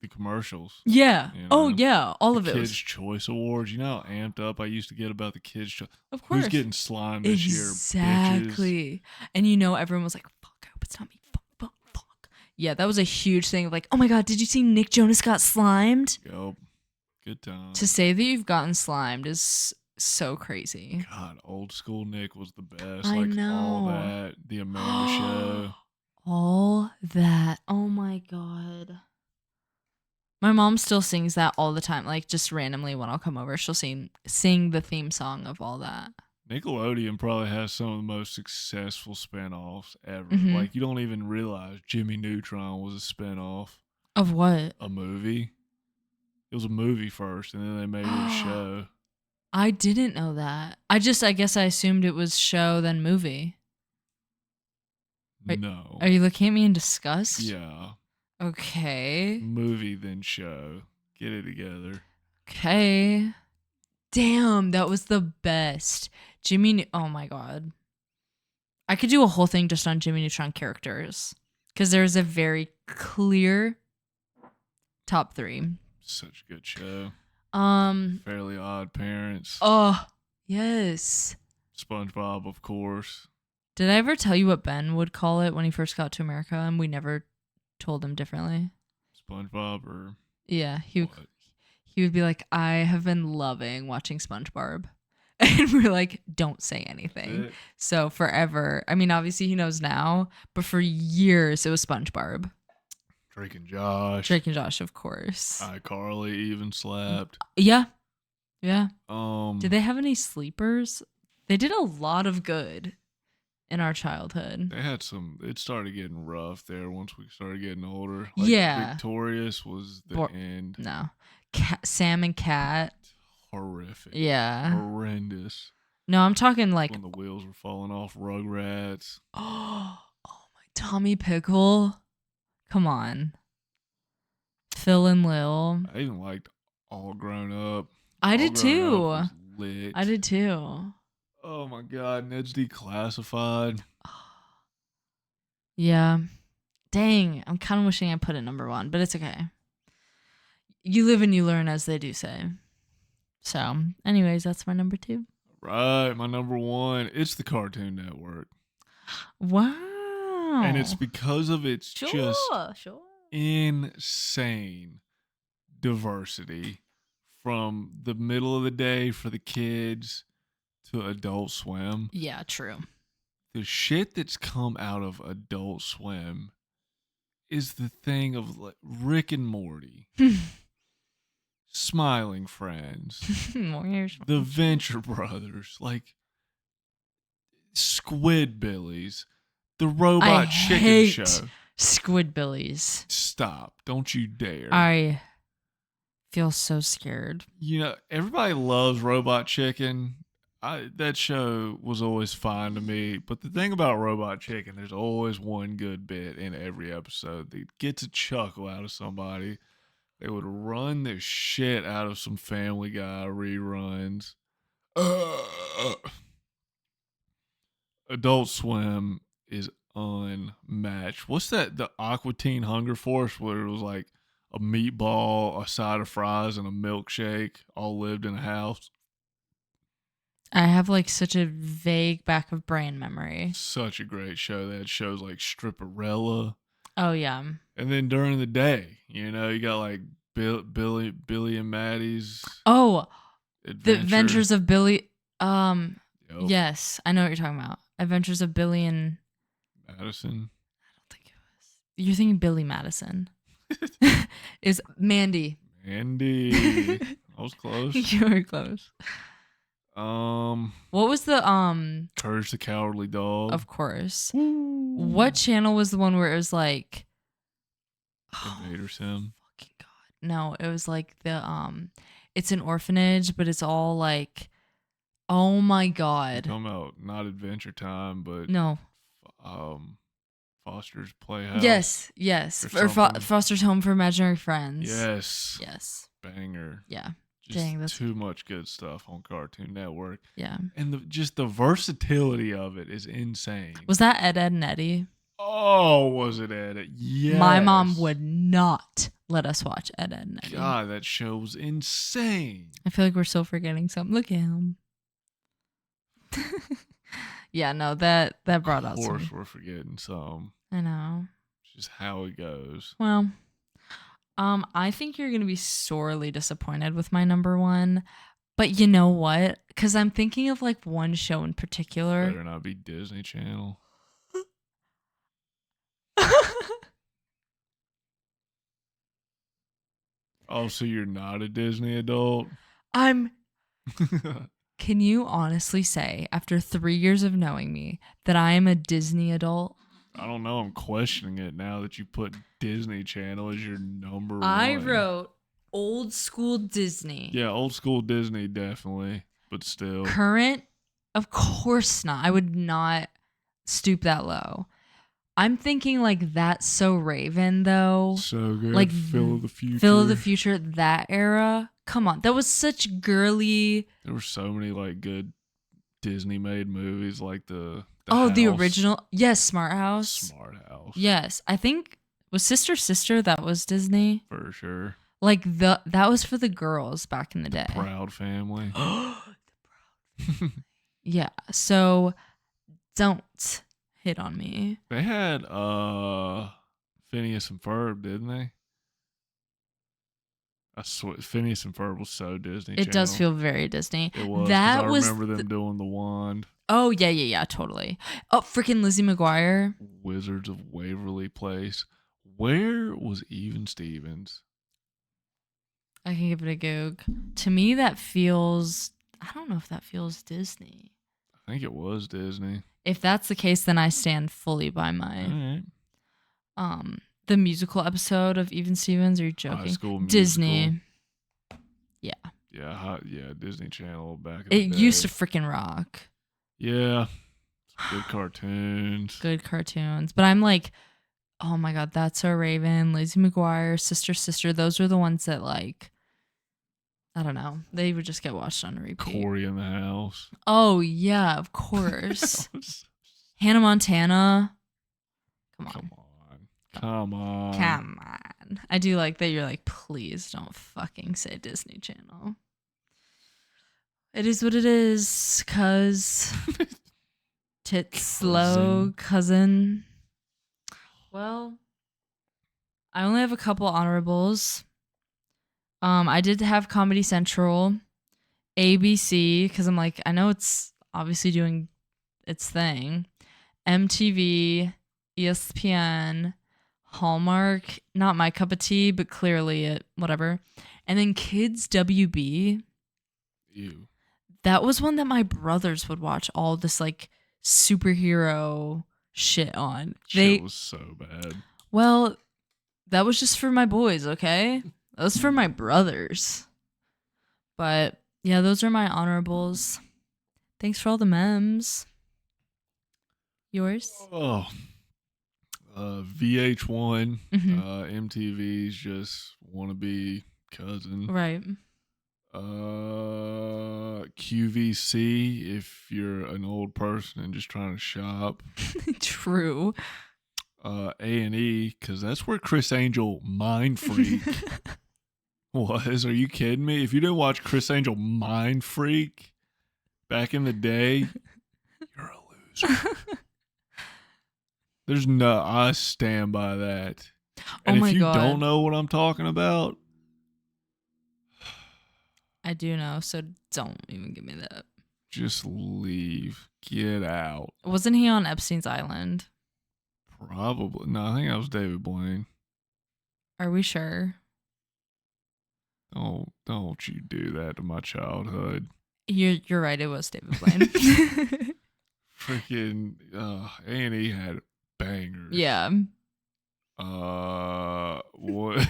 the commercials. Yeah. You know? Oh yeah, all the of it. Kids' Was... Choice Awards. You know how amped up I used to get about the Kids' Choice. Of course. Who's getting slimed this year? Exactly. And you know, everyone was like, fuck, I hope it's not me. Fuck. Yeah, that was a huge thing. Like, oh my God, did you see Nick Jonas got slimed? Yup. Good time. To say that you've gotten slimed is so crazy. God, old school Nick was the best. I like know. all that, the Amanda show. All that. Oh my God. My mom still sings that all the time. Like just randomly when I'll come over, she'll sing the theme song of all that. Nickelodeon probably has some of the most successful spinoffs ever. Mhm. Like you don't even realize Jimmy Neutron was a spinoff. Of what? A movie. It was a movie first, and then they made it a show. I didn't know that. I guess I assumed it was show then movie. No. Are you looking at me in disgust? Yeah. Okay. Movie then show. Get it together. Okay. Damn, that was the best. Oh my God. I could do a whole thing just on Jimmy Neutron characters. Because there's a very clear top 3. Such a good show. Fairly Odd Parents. Oh, yes. SpongeBob, of course. Did I ever tell you what Ben would call it when he first got to America and we never told him differently? SpongeBob or yeah, he would be like, I have been loving watching SpongeBob. And we're like, don't say anything. So forever. I mean, obviously he knows now, but for years it was SpongeBob. Drake and Josh. Drake and Josh, of course. iCarly even slapped. Yeah. Yeah. Did they have any sleepers? They did a lot of good in our childhood. They had some. It started getting rough there once we started getting older. Like, yeah. Victorious was the end. No. Sam and Cat. Horrific. Yeah. Horrendous. No, I'm talking like when the wheels were falling off. Rugrats. Oh my Tommy Pickle. Come on. Phil and Lil. I even liked All Grown Up. I did too. Lit. I did too. Oh my God, Ned's Declassified. Yeah. Dang, I'm kind of wishing I put it number 1, but it's okay. You live and you learn, as they do say. So, anyways, that's my number 2. Right, my number 1. It's the Cartoon Network. Wow. And it's because of its just insane diversity from the middle of the day for the kids to Adult Swim. Yeah, true. The shit that's come out of Adult Swim is the thing of like Rick and Morty, Smiling Friends, the Venture Brothers, like Squidbillies, the Robot Chicken Show. Squidbillies. Stop. Don't you dare. I feel so scared. You know, everybody loves Robot Chicken. That show was always fine to me. But the thing about Robot Chicken, there's always one good bit in every episode that gets a chuckle out of somebody. They would run the shit out of some Family Guy reruns. Adult Swim is unmatched. What's that? The Aqua Teen Hunger Force, where it was like a meatball, a side of fries, and a milkshake all lived in a house. I have like such a vague back of brain memory. Such a great show. They had shows like Stripperella. Oh yeah. And then during the day, you know, you got like Billy and Maddie's. Oh, Adventure. The Adventures of Billy. Yep. Yes, I know what you're talking about. Adventures of Billy and Madison. I don't think it was. You're thinking Billy Madison. Is Mandy. Mandy. I was close. You were close. What was the Courage the Cowardly Dog? Of course. Woo. What channel was the one where it was like Invader Sim? Fucking God. No, it was like the it's an orphanage, but it's all like, oh my God. You're talking about not Adventure Time, but no. Foster's Playhouse. Yes. Or Foster's Home for Imaginary Friends. Yes. Banger. Yeah. Just Dang, that's too much good stuff on Cartoon Network. yeah. And just the versatility of it is insane. Was that Ed, Ed and Eddie? Oh, was it Ed? Yes. My mom would not let us watch Ed, Ed and Eddie. God, that show was insane. I feel like we're still forgetting something. Look at him. Yeah, no, that brought out some. Of course, we're forgetting some. I know. It's just how it goes. Well, I think you're gonna be sorely disappointed with my number one, but you know what? Because I'm thinking of like one show in particular. Better not be Disney Channel. Oh, so you're not a Disney adult? I'm. Can you honestly say, after 3 years of knowing me, that I am a Disney adult? I don't know. I'm questioning it now that you put Disney Channel as your number one. I wrote old school Disney. Yeah, old school Disney, definitely. But still. Current? Of course not. I would not stoop that low. I'm thinking like That's So Raven, though. So good. Like Phil of the Future. Phil of the Future, that era. Come on. That was such girly. There were so many like good Disney made movies like the the House. original. Yes, Smart House. Smart House. Yes. I think was Sister Sister, that was Disney. For sure. Like that was for the girls back in the day. Proud Family. Yeah. So don't hit on me. They had Phineas and Ferb, didn't they? I swear, Phineas and Ferb was so Disney. It does feel very Disney. It was. That I was remember them doing the wand. Oh yeah, totally. Oh, freaking Lizzie McGuire. Wizards of Waverly Place. Where was Even Stevens? I can give it a goog. To me, that feels. I don't know if that feels Disney. I think it was Disney. If that's the case, then I stand fully by my. All right. The musical episode of Even Stevens. Are you joking? High School Musical. Disney. Yeah. Yeah, Disney Channel back in It the day. used to freaking rock. Yeah. Good cartoons. Good cartoons. But I'm like, oh my God, That's So Raven, Lizzie McGuire, Sister Sister. Those were the ones that like, I don't know. They would just get watched on repeat. Corey in the House. Oh yeah, of course. Hannah Montana. Come on. I do like that you're like, please don't fucking say Disney Channel. It is what it is, cuz tits slow cousin. Well, I only have a couple honorables. I did have Comedy Central, ABC, because I'm like, I know it's obviously doing its thing. MTV, ESPN, Hallmark, not my cup of tea, but clearly it, whatever. And then Kids WB. Ew. That was one that my brothers would watch all this like superhero shit on. Shit was so bad. Well, that was just for my boys, okay? That was for my brothers. But yeah, those are my honorables. Thanks for all the memes. Yours? Oh. VH1, Mhm. MTV's just wannabe cousin. Right. QVC if you're an old person and just trying to shop. True. A&E because that's where Chris Angel Mind Freak was. Are you kidding me? If you didn't watch Chris Angel Mind Freak back in the day, you're a loser. I stand by that. And Oh my if you God. don't know what I'm talking about, I do know, so don't even give me that. just leave. Get out. Wasn't he on Epstein's Island? Probably. No, I think that was David Blaine. Are we sure? Don't you do that to my childhood. You're right, it was David Blaine. Freaking A&E had bangers. Yeah. What?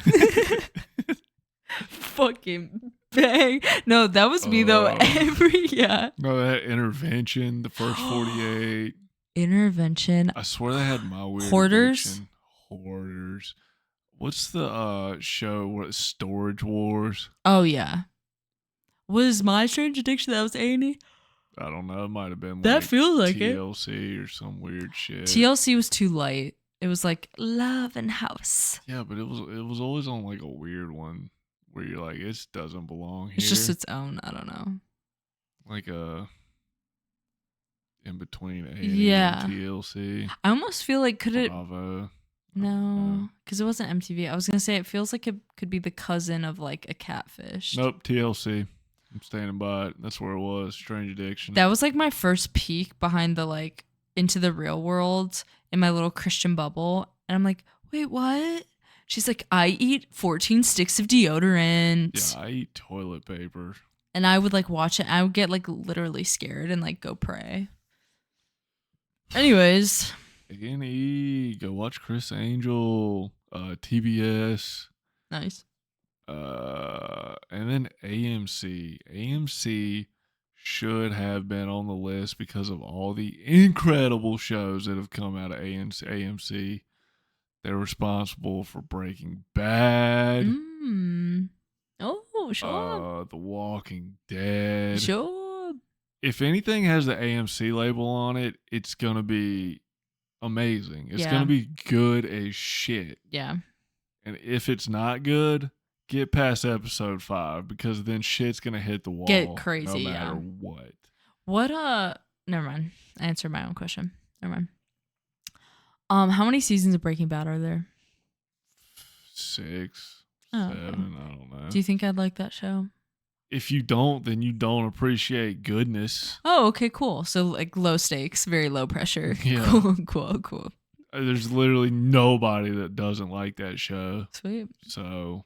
Fucking bang. No, that was me though. Yeah. No, that Intervention, the first 48. Intervention. I swear they had My Weird Hoarders? Addiction. Hoarders. What's the show? What, Storage Wars? Oh yeah. Was My Strange Addiction that was A&E? I don't know. It might have been That like feels like it. TLC or some weird shit. TLC was too light. It was like Love and House. Yeah, but it was always on like a weird one where you're like, it doesn't belong here. It's just its own. I don't know. Like in between A&E Yeah. and TLC. I almost feel like Bravo. No, because it wasn't MTV. I was gonna say it feels like it could be the cousin of like a Catfish. Nope, TLC. I'm standing by it. That's where it was. Strange Addiction. That was like my first peek behind the like into the real world in my little Christian bubble, and I'm like, wait, what? She's like, I eat 14 sticks of deodorant. Yeah, I eat toilet paper. And I would like watch it. I would get like literally scared and like go pray. Anyways. A&E, go watch Chris Angel, TBS. Nice. And then AMC. AMC should have been on the list because of all the incredible shows that have come out of AMC. They're responsible for Breaking Bad. Oh, sure. The Walking Dead. Sure. If anything has the AMC label on it, it's going to be amazing. It's going to be good as shit. Yeah. And if it's not good, get past episode 5 because then shit's going to hit the wall. Get crazy, no matter what. What, never mind. I answered my own question. Never mind. How many seasons of Breaking Bad are there? 6, Oh, 7, okay. I don't know. Do you think I'd like that show? If you don't, then you don't appreciate goodness. Oh, okay, cool. So like low stakes, very low pressure. Yeah. Cool. There's literally nobody that doesn't like that show. Sweet. So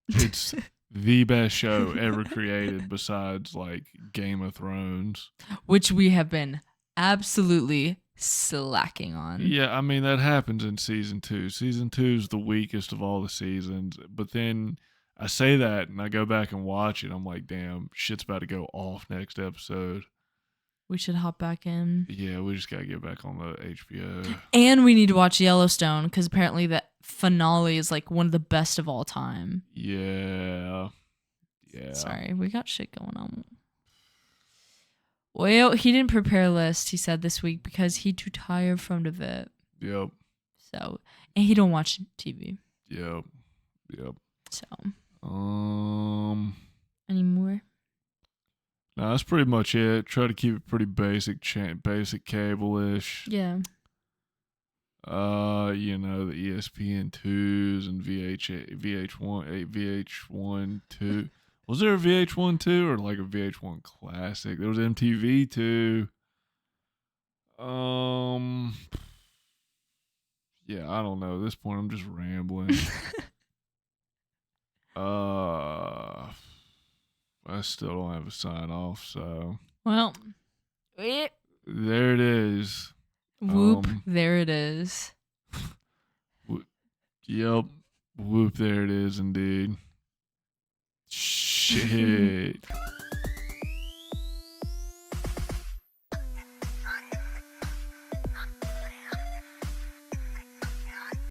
it's the best show ever created besides like Game of Thrones. Which we have been absolutely slacking on. Yeah, I mean, that happens in season 2. Season 2 is the weakest of all the seasons. But then I say that and I go back and watch it. I'm like, damn, shit's about to go off next episode. We should hop back in. Yeah, we just got to get back on the HBO. And we need to watch Yellowstone because apparently the finale is like one of the best of all time. Yeah. Sorry, we got shit going on. Well, he didn't prepare a list, he said this week, because he too tired from the vet. Yep. So, and he don't watch TV. Yep. So. Any more? No, that's pretty much it. Try to keep it pretty basic cable-ish. Yeah. The ESPN 2s and VH1 2. Was there a VH1 2 or like a VH1 classic? There was MTV 2. Yeah, I don't know. At this point, I'm just rambling. I still don't have a sign off, so. Well, there it is. Whoop, there it is. Yep. Whoop, there it is indeed. Shit.